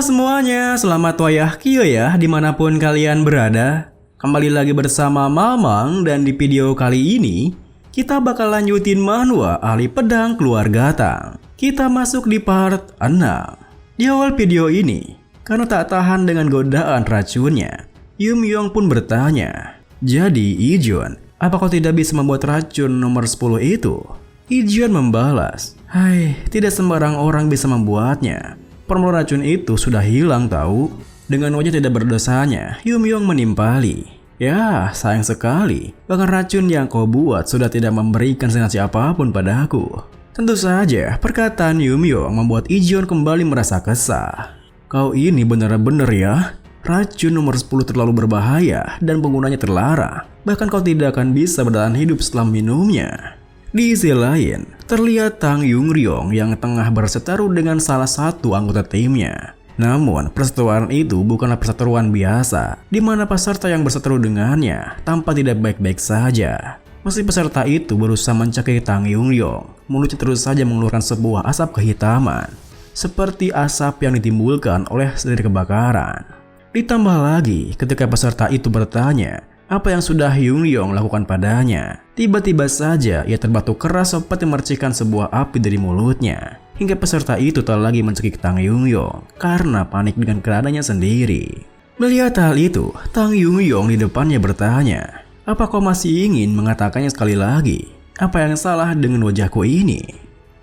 semuanya, selamat wayah kio ya dimanapun kalian berada. Kembali lagi bersama Mamang dan di video kali ini kita bakal lanjutin manhwa ahli pedang keluarga Tang. Kita masuk di part 6. Di awal video ini, karena tak tahan dengan godaan racunnya, Yumyong pun bertanya, "Jadi Ijun, apa kau tidak bisa membuat racun nomor 10 itu?" Ijun membalas, "Hai, tidak sembarang orang bisa membuatnya. Formula racun itu sudah hilang tahu." Dengan wajah tidak berdosanya, Yumyong menimpali, "Ya, sayang sekali. Bahkan racun yang kau buat sudah tidak memberikan sensasi apapun padaku." Tentu saja, perkataan Yumyong membuat Ijun kembali merasa kesal. "Kau ini benar-benar ya? Racun nomor 10 terlalu berbahaya dan penggunanya terlarang. Bahkan kau tidak akan bisa bertahan hidup setelah minumnya." Di sisi lain, terlihat Tang Yungryong yang tengah berseteru dengan salah satu anggota timnya. Namun, perseteruan itu bukanlah perseteruan biasa, di mana peserta yang berseteru dengannya tampak tidak baik-baik saja. Meski peserta itu berusaha mencekik Tang Yungryong, mulutnya terus saja mengeluarkan sebuah asap kehitaman, seperti asap yang ditimbulkan oleh sendiri kebakaran. Ditambah lagi, ketika peserta itu bertanya apa yang sudah Yungryong lakukan padanya, tiba-tiba saja ia terbatuk keras seperti memercikan sebuah api dari mulutnya. Hingga peserta itu tak lagi mencekik Tang Yungryong karena panik dengan keadaannya sendiri. Melihat hal itu, Tang Yungryong di depannya bertanya, "Apa kau masih ingin mengatakannya sekali lagi? Apa yang salah dengan wajahku ini?"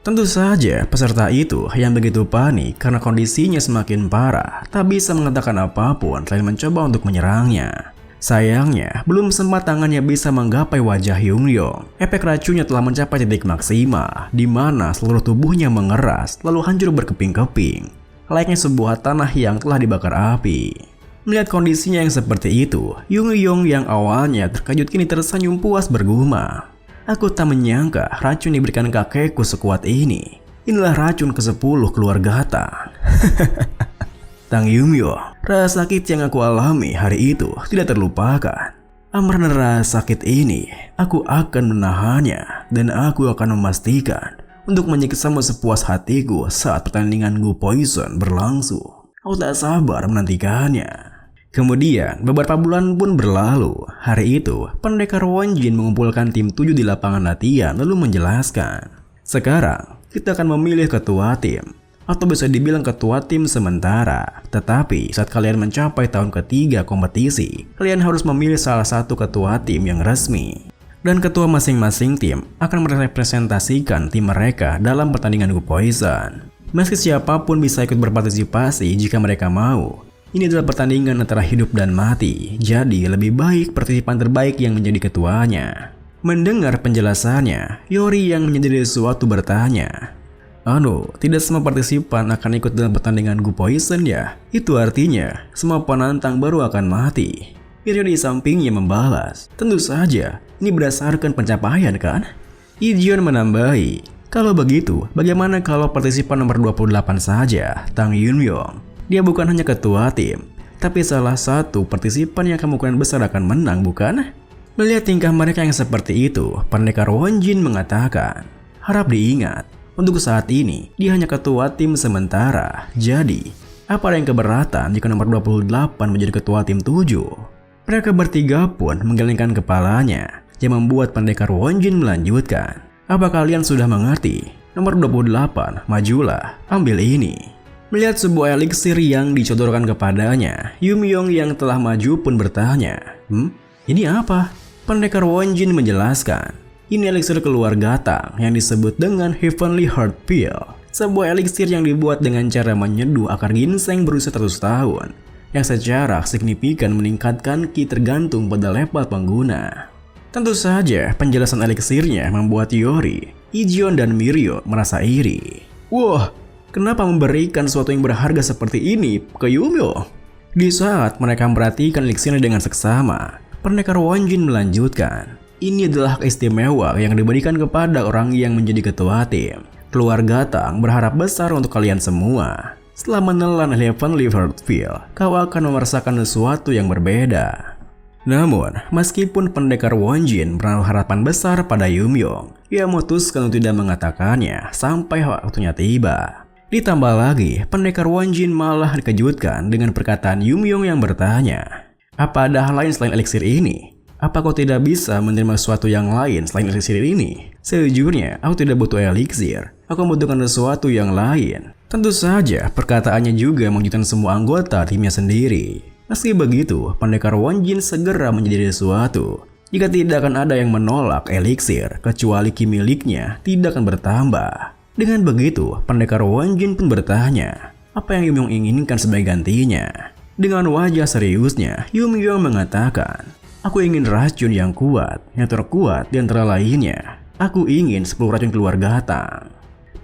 Tentu saja peserta itu yang begitu panik karena kondisinya semakin parah tak bisa mengatakan apapun selain mencoba untuk menyerangnya. Sayangnya, belum sempat tangannya bisa menggapai wajah Yungryong. Efek racunnya telah mencapai titik maksima, di mana seluruh tubuhnya mengeras lalu hancur berkeping-keping, layaknya sebuah tanah yang telah dibakar api. Melihat kondisinya yang seperti itu, Yungryong yang awalnya terkejut kini tersenyum puas bergumam, "Aku tak menyangka racun diberikan kakekku sekuat ini. Inilah racun ke-10 keluarga Tang." Tang Yumyong, rasa sakit yang aku alami hari itu tidak terlupakan. Amarna rasa sakit ini, aku akan menahannya dan aku akan memastikan untuk menyiksamu sepuas hatiku saat pertandingan Gu Poison berlangsung. Aku tak sabar menantikannya. Kemudian beberapa bulan pun berlalu. Hari itu, pendekar Wonjin mengumpulkan tim 7 di lapangan latihan lalu menjelaskan, "Sekarang kita akan memilih ketua tim, atau bisa dibilang ketua tim sementara. Tetapi saat kalian mencapai tahun ketiga kompetisi, kalian harus memilih salah satu ketua tim yang resmi. Dan ketua masing-masing tim akan merepresentasikan tim mereka dalam pertandingan Gu Poison. Meski siapapun bisa ikut berpartisipasi jika mereka mau. Ini adalah pertandingan antara hidup dan mati, jadi lebih baik partisipan terbaik yang menjadi ketuanya." Mendengar penjelasannya, Yori yang menyadari sesuatu bertanya, "Tidak semua partisipan akan ikut dalam pertandingan Gu Poison ya? Itu artinya semua penantang baru akan mati." Mirio di sampingnya membalas, "Tentu saja, ini berdasarkan pencapaian kan?" Ijun menambahi, "Kalau begitu, bagaimana kalau partisipan nomor 28 saja, Tang Yumyong? Dia bukan hanya ketua tim, tapi salah satu partisipan yang kemungkinan besar akan menang, bukan?" Melihat tingkah mereka yang seperti itu, pendekar Wonjin mengatakan, "Harap diingat, untuk saat ini, dia hanya ketua tim sementara. Jadi, apa ada yang keberatan jika nomor 28 menjadi ketua tim 7? Mereka bertiga pun menggelengkan kepalanya, yang membuat pendekar Wonjin melanjutkan, "Apa kalian sudah mengerti? Nomor 28, majulah, ambil ini." Melihat sebuah eliksir yang dicodorkan kepadanya, Yumyong yang telah maju pun bertanya, "Ini apa?" Pendekar Wonjin menjelaskan, "Ini eliksir keluarga Tang yang disebut dengan Heavenly Heart Pill. Sebuah eliksir yang dibuat dengan cara menyeduh akar ginseng berusia 100 tahun, yang secara signifikan meningkatkan ki tergantung pada level pengguna." Tentu saja penjelasan eliksirnya membuat Yori, Ijun dan Mirio merasa iri. "Wah, kenapa memberikan sesuatu yang berharga seperti ini ke Yumyong?" Di saat mereka memperhatikan eliksirnya dengan seksama, pendekar Wonjin melanjutkan, "Ini adalah keistimewaan yang diberikan kepada orang yang menjadi ketua tim. Keluarga Tang berharap besar untuk kalian semua. Setelah menelan Heavenly Heart Pill, kau akan merasakan sesuatu yang berbeda." Namun, meskipun pendekar Wonjin menaruh harapan besar pada Yumyong, ia memutuskan untuk tidak mengatakannya sampai waktunya tiba. Ditambah lagi, pendekar Wanjin malah dikejutkan dengan perkataan Yumyong yang bertanya, "Apa ada hal lain selain eliksir ini? Apa kau tidak bisa menerima sesuatu yang lain selain eliksir ini?" Sejujurnya, aku tidak butuh eliksir. Aku membutuhkan sesuatu yang lain. Tentu saja, perkataannya juga mengejutkan semua anggota timnya sendiri. Meski begitu, pendekar Wanjin segera menjadi sesuatu. Jika tidak akan ada yang menolak eliksir, kecuali ki miliknya tidak akan bertambah. Dengan begitu, pendekar Wanjin pun bertanya, apa yang Yumyong inginkan sebagai gantinya? Dengan wajah seriusnya, Yumyong mengatakan, "Aku ingin racun yang kuat, yang terkuat di antara lainnya. Aku ingin 10 racun keluarga Tang."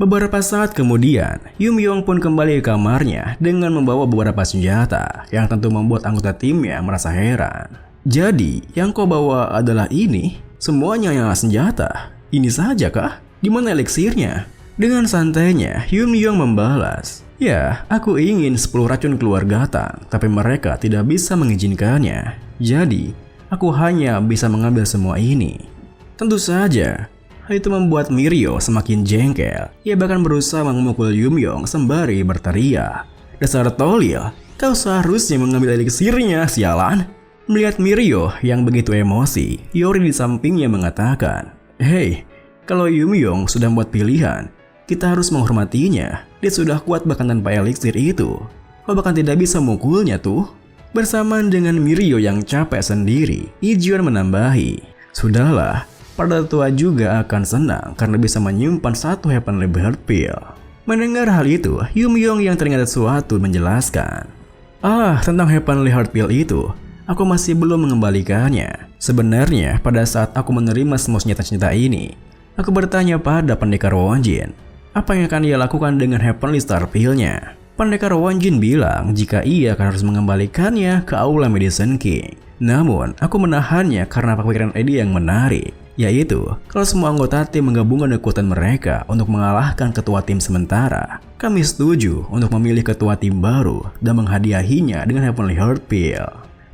Beberapa saat kemudian, Yumyong pun kembali ke kamarnya dengan membawa beberapa senjata yang tentu membuat anggota timnya merasa heran. "Jadi, yang kau bawa adalah ini? Semuanya yang senjata? Ini saja kah? Di mana eliksirnya?" Dengan santainya, Yumyong membalas, "Ya, aku ingin 10 racun keluarga Tang, tapi mereka tidak bisa mengizinkannya. Jadi, aku hanya bisa mengambil semua ini." Tentu saja, hal itu membuat Mirio semakin jengkel. Ia bahkan berusaha memukul Yumyong sembari berteriak, "Dasar tolil, kau seharusnya mengambil eliksirnya, sialan." Melihat Mirio yang begitu emosi, Yori di sampingnya mengatakan, "Hei, kalau Yumyong sudah membuat pilihan, kita harus menghormatinya. Dia sudah kuat bahkan tanpa eliksir itu. Kau bahkan tidak bisa memukulnya tuh." Bersamaan dengan Mirio yang capek sendiri, Ijuan menambahi, "Sudahlah, para tua juga akan senang karena bisa menyimpan satu Heavenly Heart Pill." Mendengar hal itu, Yumyong yang teringat sesuatu menjelaskan, "Tentang Heavenly Heart Pill itu, aku masih belum mengembalikannya. Sebenarnya, pada saat aku menerima semua senjata-senjata ini, aku bertanya pada pendekar Wanjin, apa yang akan ia lakukan dengan Heavenly Star Pill-nya. Pendekar Wanjin bilang jika ia akan harus mengembalikannya ke Aula Medicine King. Namun, aku menahannya karena pemikiran Eddie yang menarik, yaitu kalau semua anggota tim menggabungkan kekuatan mereka untuk mengalahkan ketua tim sementara, kami setuju untuk memilih ketua tim baru dan menghadiahinya dengan Heavenly Heart Pill."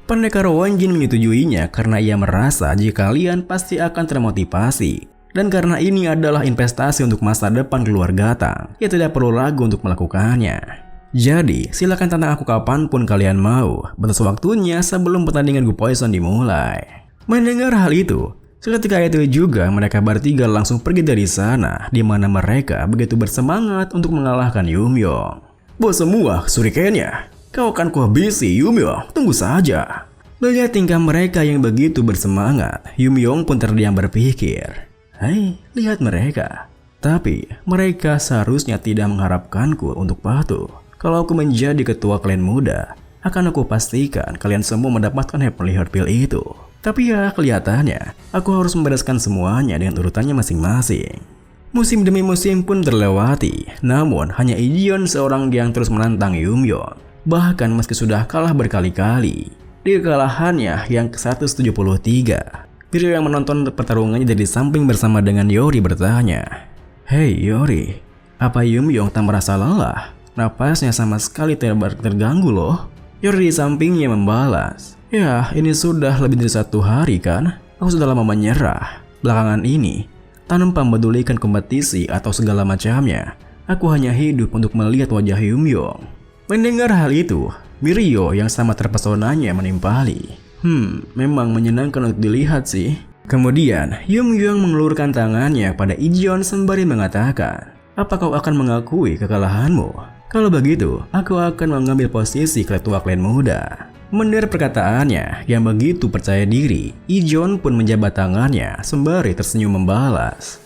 Pendekar Wanjin menyetujuinya karena ia merasa jika kalian pasti akan termotivasi. Dan karena ini adalah investasi untuk masa depan keluarga Tang, ia tidak perlu ragu untuk melakukannya. Jadi, silakan tantang aku kapanpun kalian mau, batas waktunya sebelum pertandingan Gu Poison dimulai. Mendengar hal itu, seketika itu juga mereka bertiga langsung pergi dari sana, di mana mereka begitu bersemangat untuk mengalahkan Yumyong. "Bos semua, shurikennya. Kau akan kuhabisi, Yumyong. Tunggu saja." Melihat tingkah mereka yang begitu bersemangat, Yumyong pun terdiam berpikir, "Hai, lihat mereka. Tapi mereka seharusnya tidak mengharapkanku untuk patuh. Kalau aku menjadi ketua klan muda, akan aku pastikan kalian semua mendapatkan Heavenly Heart Pill itu. Tapi ya kelihatannya, aku harus membereskan semuanya dengan urutannya masing-masing." Musim demi musim pun terlewati, namun hanya Ijeon seorang yang terus menantang Yumyong. Bahkan meski sudah kalah berkali-kali, di kekalahannya yang ke-173, Mirio yang menonton pertarungannya dari samping bersama dengan Yori bertanya, "Hei Yori, apa Yumyong tak merasa lelah? Napasnya sama sekali tidak terganggu loh." Yori di sampingnya membalas, "Ya, ini sudah lebih dari 1 hari kan? Aku sudah lama menyerah. Belakangan ini, tanpa mempedulikan kompetisi atau segala macamnya, aku hanya hidup untuk melihat wajah Yumyong." Mendengar hal itu, Mirio yang sama terpesonanya menimpali, memang menyenangkan untuk dilihat sih." Kemudian, Yumyong mengelurkan tangannya pada Ijeon sembari mengatakan, "Apa kau akan mengakui kekalahanmu? Kalau begitu, aku akan mengambil posisi ketua klan muda." Mendengar perkataannya yang begitu percaya diri, Ijeon pun menjabat tangannya sembari tersenyum membalas,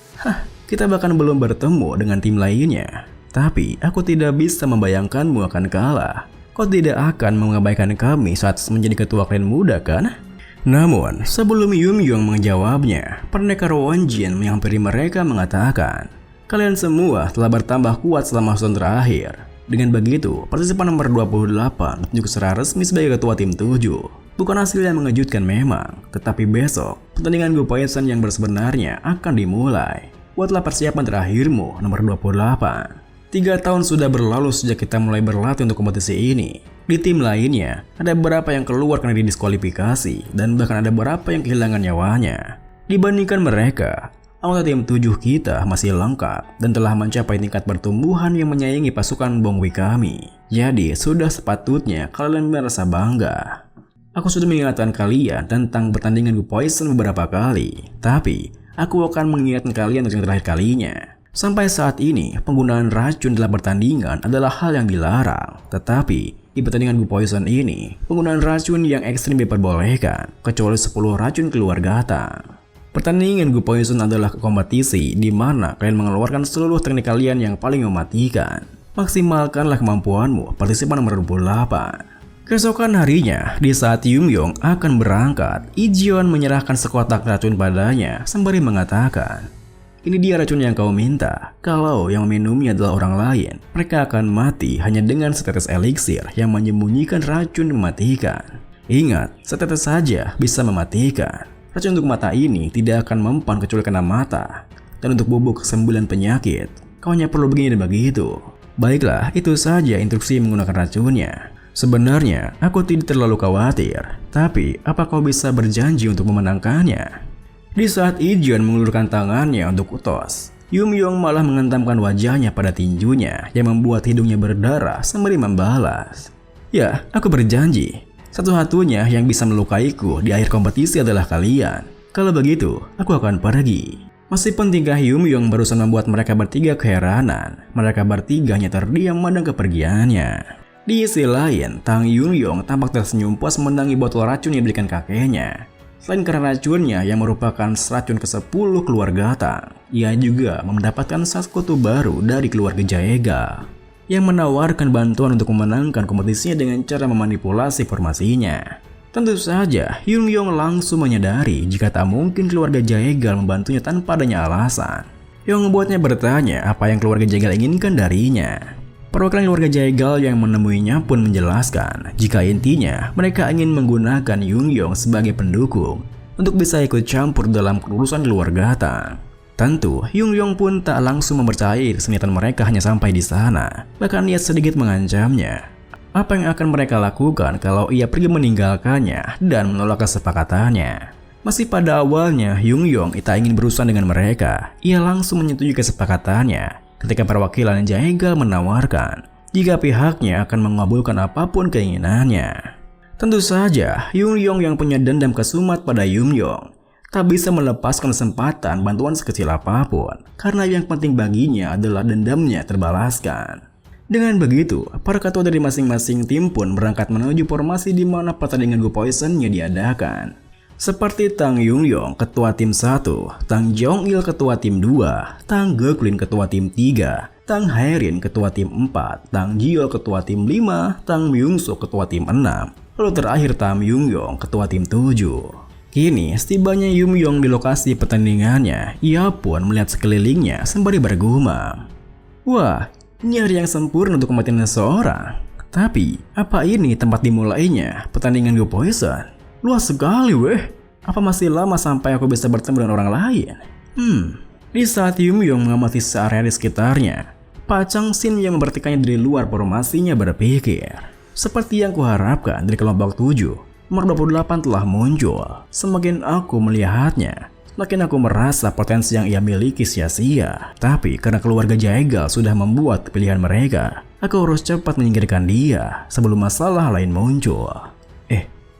"Kita bahkan belum bertemu dengan tim lainnya. Tapi aku tidak bisa membayangkanmu akan kalah. Kau tidak akan mengabaikan kami saat menjadi ketua klan muda kan?" Namun, sebelum Yumyong menjawabnya, pendekar Wanjin menghampiri mereka mengatakan, "Kalian semua telah bertambah kuat selama season terakhir. Dengan begitu, partisipan nomor 28 ditunjuk secara resmi sebagai ketua tim 7. Bukan hasil yang mengejutkan memang, tetapi besok, pertandingan Gu Poison yang sebenarnya akan dimulai. Buatlah persiapan terakhirmu nomor 28. 3 tahun sudah berlalu sejak kita mulai berlatih untuk kompetisi ini. Di tim lainnya, ada beberapa yang keluar karena didiskualifikasi, dan bahkan ada beberapa yang kehilangan nyawanya. Dibandingkan mereka, Anggota tim 7 kita masih lengkap dan telah mencapai tingkat pertumbuhan yang menyaingi pasukan Bongwi kami. Jadi sudah sepatutnya kalian merasa bangga. Aku sudah mengingatkan kalian tentang pertandingan Gu Poison beberapa kali, tapi aku akan mengingatkan kalian untuk yang terakhir kalinya. Sampai saat ini, penggunaan racun dalam pertandingan adalah hal yang dilarang. Tetapi, di pertandingan Gu Poison ini, penggunaan racun yang ekstrim diperbolehkan, kecuali 10 racun keluar Gatang. Pertandingan Gu Poison adalah kompetisi di mana kalian mengeluarkan seluruh teknik kalian yang paling mematikan. Maksimalkanlah kemampuanmu, partisipan nomor 28. Keesokan harinya, di saat Yumyong akan berangkat, Ijeon menyerahkan sekotak racun padanya sembari mengatakan, "Ini dia racun yang kau minta. Kalau yang meminumnya adalah orang lain, mereka akan mati hanya dengan setetes eliksir yang menyembunyikan racun mematikan. Ingat, setetes saja bisa mematikan. Racun untuk mata ini tidak akan mempan kecuali kena mata. Dan untuk bubuk kesembuhan penyakit, kau hanya perlu begini dan begitu." Baiklah, itu saja instruksi menggunakan racunnya. Sebenarnya, aku tidak terlalu khawatir, tapi apa kau bisa berjanji untuk memenangkannya? Di saat Ijeon mengulurkan tangannya untuk utos, Yumyong malah mengentamkan wajahnya pada tinjunya yang membuat hidungnya berdarah sembari membalas. "Ya, aku berjanji. Satu-satunya yang bisa melukaiku di akhir kompetisi adalah kalian. Kalau begitu, aku akan pergi." Meskipun tingkah Yumyong barusan membuat mereka bertiga keheranan, mereka bertiga hanya terdiam memandang kepergiannya. Di sisi lain, Tang Yungyong tampak tersenyum puas menangi botol racun yang diberikan kakeknya. Selain karena racunnya yang merupakan racun ke-10 keluarga Tang, ia juga mendapatkan sekutu baru dari keluarga Jaegal yang menawarkan bantuan untuk memenangkan kompetisinya dengan cara memanipulasi formasinya. Tentu saja, Yungyong langsung menyadari jika tak mungkin keluarga Jaegal membantunya tanpa adanya alasan, yang membuatnya bertanya apa yang keluarga Jaegal inginkan darinya. Perwakilan keluarga Jaegal yang menemuinya pun menjelaskan jika intinya mereka ingin menggunakan Yungyong sebagai pendukung untuk bisa ikut campur dalam urusan keluarga Tang. Tentu, Yungyong pun tak langsung mempercayai keseniatan mereka hanya sampai di sana. Bahkan ia sedikit mengancamnya. Apa yang akan mereka lakukan kalau ia pergi meninggalkannya dan menolak kesepakatannya? Masih pada awalnya, Yungyong tak ingin berurusan dengan mereka. Ia langsung menyetujui kesepakatannya ketika perwakilan Jaegal menawarkan jika pihaknya akan mengabulkan apapun keinginannya. Tentu saja, Yungyong yang punya dendam kesumat pada Yumyong tak bisa melepaskan kesempatan bantuan sekecil apapun, karena yang penting baginya adalah dendamnya terbalaskan. Dengan begitu, para ketua dari masing-masing tim pun berangkat menuju formasi di mana pertandingan Gu Poison-nya diadakan. Seperti Tang Yungyong, ketua tim 1, Tang Jong-il, ketua tim 2, Tang Geklin, ketua tim 3, Tang Hairin, ketua tim 4, Tang Jiol, ketua tim 5, Tang Myungso, ketua tim 6, lalu terakhir Tang Yungyong, ketua tim 7. Kini, setibanya Yumyong di lokasi pertandingannya, ia pun melihat sekelilingnya sembari bergumam. "Wah, ini hari yang sempurna untuk kematian seseorang. Tapi, apa ini tempat dimulainya pertandingan Gu Poison? Luas sekali weh. Apa masih lama sampai aku bisa bertemu dengan orang lain?" Di saat Yumyong mengamati searea di sekitarnya, Pak Changxin yang memperhatikannya dari luar formasinya berpikir, "Seperti yang kuharapkan dari kelompok 7, nomor 28 telah muncul. Semakin aku melihatnya, semakin aku merasa potensi yang ia miliki sia-sia. Tapi karena keluarga Jaegal sudah membuat pilihan mereka, aku harus cepat menyingkirkan dia sebelum masalah lain muncul."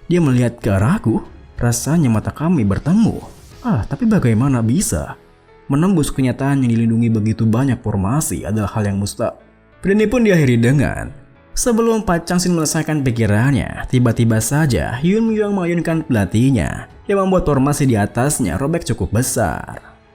Dia melihat ke arahku. Rasanya mata kami bertemu. Tapi bagaimana bisa? Menembus kenyataan yang dilindungi begitu banyak formasi adalah hal yang mustahil. Ini pun diakhiri dengan, sebelum Pak Changxin menyelesaikan pikirannya, tiba-tiba saja Yumyong mengayunkan pelatihnya yang membuat formasi di atasnya robek cukup besar.